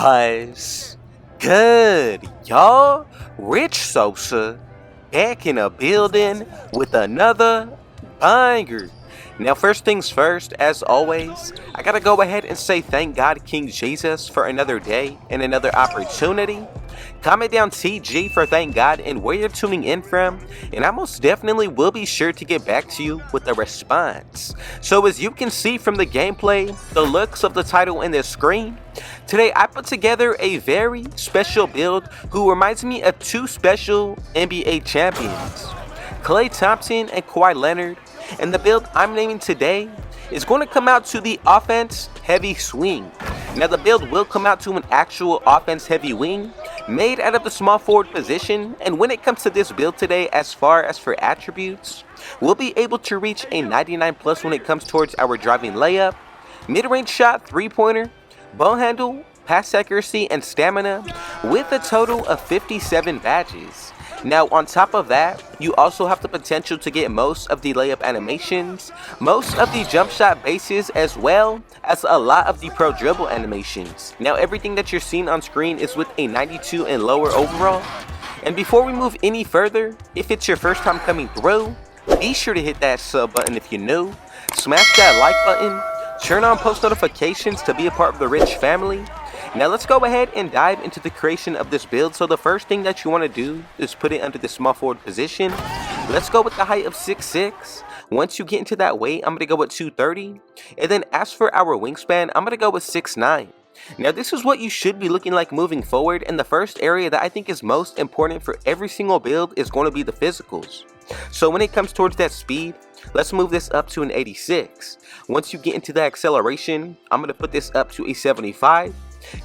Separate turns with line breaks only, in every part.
Was good, y'all? Rich Sosa back in a building with another banger. Now, first things first, as always, I gotta go ahead and say thank God King Jesus for another day and another opportunity. Comment down TG for thank God and where you're tuning in from, and I most definitely will be sure to get back to you with a response. So as you can see from the gameplay, the looks of the title and the screen, today I put together a very special build who reminds me of two special NBA champions, KLAY Thompson and Kawhi Leonard, and the build I'm naming today is going to come out to the offense heavy swing. Now the build will come out to an actual offense heavy wing made out of the small forward position, and when it comes to this build today, as far as for attributes, we'll be able to reach a 99 plus when it comes towards our driving layup, mid-range shot, three-pointer, ball handle, pass accuracy, and stamina with a total of 57 badges. Now on top of that, you also have the potential to get most of the layup animations, most of the jump shot bases, as well as a lot of the pro dribble animations. Now everything that you're seeing on screen is with a 92 and lower overall. And before we move any further, if it's your first time coming through, be sure to hit that sub button if you're new, smash that like button, turn on post notifications to be a part of the Rich family. Now let's go ahead and dive into the creation of this build. So the first thing that you want to do is put it under the small forward position. Let's go with the height of 6'6". Once you get into that weight, I'm going to go with 230. And then as for our wingspan, I'm going to go with 6'9". Now this is what you should be looking like moving forward, and the first area that I think is most important for every single build is going to be the physicals. So when it comes towards that speed, let's move this up to an 86. Once you get into the acceleration, I'm going to put this up to a 75.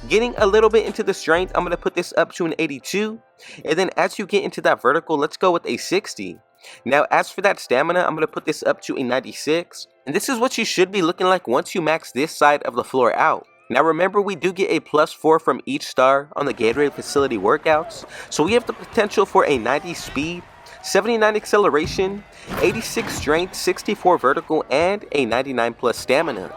Getting a little bit into the strength, I'm going to put this up to an 82. And then as you get into that vertical, let's go with a 60. Now as for that stamina, I'm going to put this up to a 96. And this is what you should be looking like once you max this side of the floor out. Now remember, we do get a +4 from each star on the Gatorade facility workouts. So we have the potential for a 90 speed, 79 acceleration, 86 strength, 64 vertical, and a 99 plus stamina.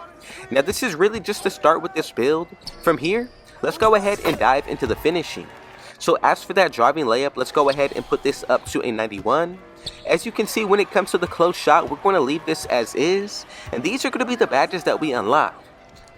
Now this is really just to start with this build. From here, let's go ahead and dive into the finishing. So as for that driving layup, let's go ahead and put this up to a 91. As you can see, when it comes to the close shot, we're going to leave this as is. And these are going to be the badges that we unlock.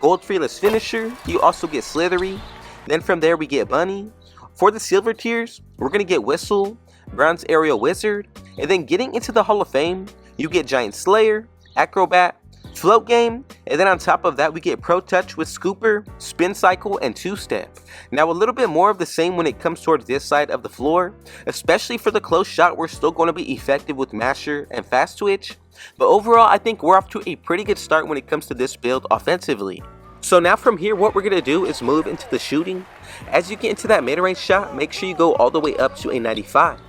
Gold Fearless Finisher, you also get Slithery. Then from there we get Bunny. For the silver tiers, we're going to get Whistle, Bronze Aerial Wizard. And then getting into the Hall of Fame, you get Giant Slayer, Acrobat, Float Game, and then on top of that we get Pro Touch with Scooper, Spin Cycle, and Two Step. Now a little bit more of the same when it comes towards this side of the floor, especially for the close shot. We're still going to be effective with Masher and Fast Twitch, but overall I think we're off to a pretty good start when it comes to this build offensively. So now from here, what we're going to do is move into the shooting. As you get into that mid-range shot, make sure you go all the way up to a 95.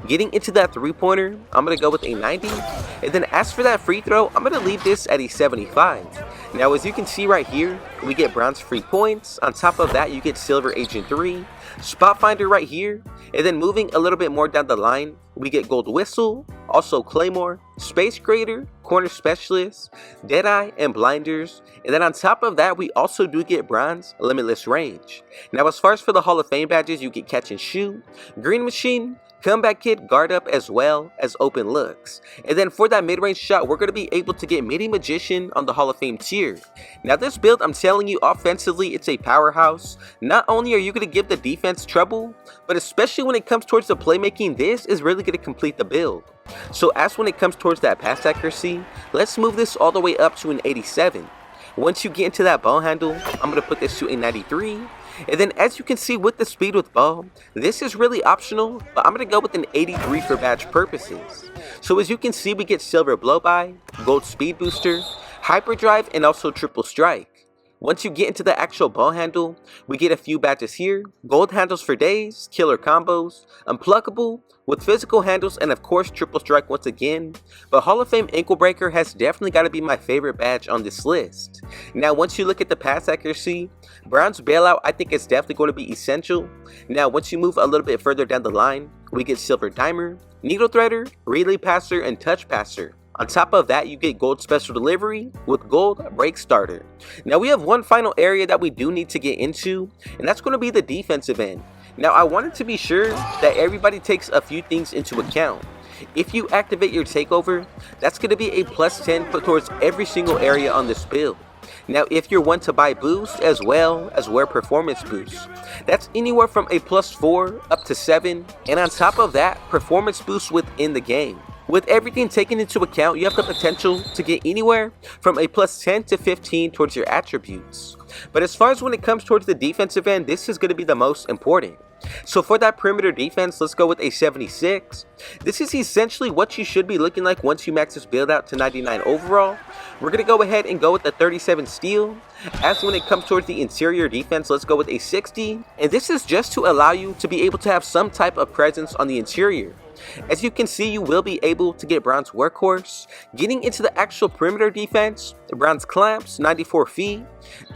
Getting into that three-pointer, I'm going to go with a 90. And then as for that free throw, I'm going to leave this at a 75. Now as you can see right here, we get bronze free points. On top of that, you get silver agent 3, spot finder right here. And then moving a little bit more down the line, we get gold whistle, also claymore, space creator, corner specialist, deadeye, and blinders. And then on top of that, we also do get bronze limitless range. Now as far as for the Hall of Fame badges, you get catch and shoot, green machine, comeback kid, guard up, as well as open looks. And then for that mid-range shot, we're going to be able to get midi magician on the Hall of Fame tier. Now this build, I'm telling you, offensively it's a powerhouse. Not only are you going to give the defense trouble, but especially when it comes towards the playmaking, this is really going to complete the build. So as when it comes towards that pass accuracy, let's move this all the way up to an 87. Once you get into that ball handle, I'm going to put this to a 93. And then as you can see with the speed with ball, this is really optional, but I'm going to go with an 83 for badge purposes. So as you can see, we get silver blow by, gold speed booster, hyperdrive, and also triple strike. Once you get into the actual ball handle, we get a few badges here, gold handles for days, killer combos, unpluckable, with physical handles, and of course triple strike once again. But Hall of Fame ankle breaker has definitely got to be my favorite badge on this list. Now once you look at the pass accuracy, bronze bailout I think is definitely going to be essential. Now once you move a little bit further down the line, we get silver dimer, needle threader, relay passer, and touch passer. On top of that, you get gold special delivery with gold break starter. Now we have one final area that we do need to get into, and that's going to be the defensive end. Now I wanted to be sure that everybody takes a few things into account. If you activate your takeover, that's going to be a +10 put towards every single area on this build. Now if you're one to buy boosts as well as wear performance boosts, that's anywhere from a +4 up to 7, and on top of that, performance boosts within the game. With everything taken into account, you have the potential to get anywhere from a +10 to 15 towards your attributes. But as far as when it comes towards the defensive end, this is going to be the most important. So for that perimeter defense, let's go with a 76. This is essentially what you should be looking like once you max this build out to 99 overall. We're going to go ahead and go with the 37 steal. As when it comes towards the interior defense, let's go with a 60. And this is just to allow you to be able to have some type of presence on the interior. As you can see, you will be able to get Brown's workhorse. Getting into the actual perimeter defense, Brown's clamps, 94 feet,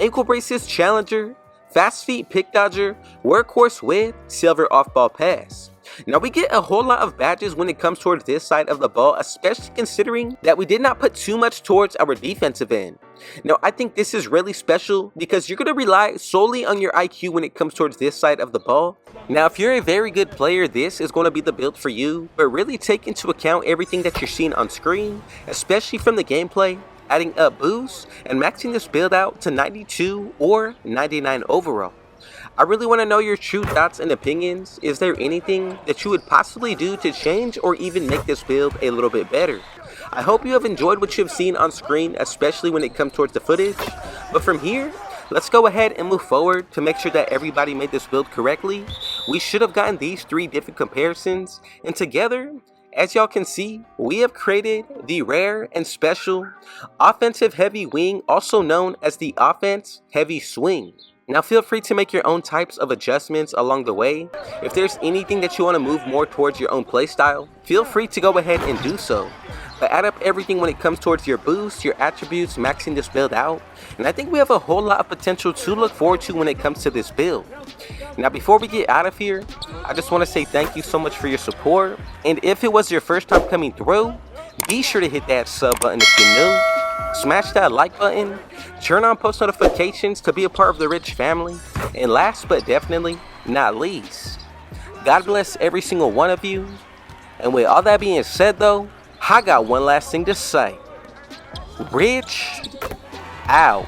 ankle braces, challenger, fast feet, pick dodger, workhorse with silver off ball pass. Now we get a whole lot of badges when it comes towards this side of the ball, especially considering that we did not put too much towards our defensive end. Now I think this is really special because you're going to rely solely on your IQ when it comes towards this side of the ball. Now if you're a very good player, this is going to be the build for you, but really take into account everything that you're seeing on screen, especially from the gameplay, adding up boosts and maxing this build out to 92 or 99 overall. I really want to know your true thoughts and opinions. Is there anything that you would possibly do to change or even make this build a little bit better? I hope you have enjoyed what you have seen on screen, especially when it comes towards the footage. But from here, let's go ahead and move forward to make sure that everybody made this build correctly. We should have gotten these 3 different comparisons, and together, as y'all can see, we have created the rare and special offensive heavy wing, also known as the offense heavy swing. Now feel free to make your own types of adjustments along the way. If there's anything that you want to move more towards your own playstyle, feel free to go ahead and do so. But add up everything when it comes towards your boosts, your attributes, maxing this build out, and I think we have a whole lot of potential to look forward to when it comes to this build. Now before we get out of here, I just want to say thank you so much for your support, and if it was your first time coming through, be sure to hit that sub button if you're new. Smash that like button, turn on post notifications to be a part of the rich family, and last but definitely not least, God bless every single one of you. And with all that being said though, I got one last thing to say. Rich out.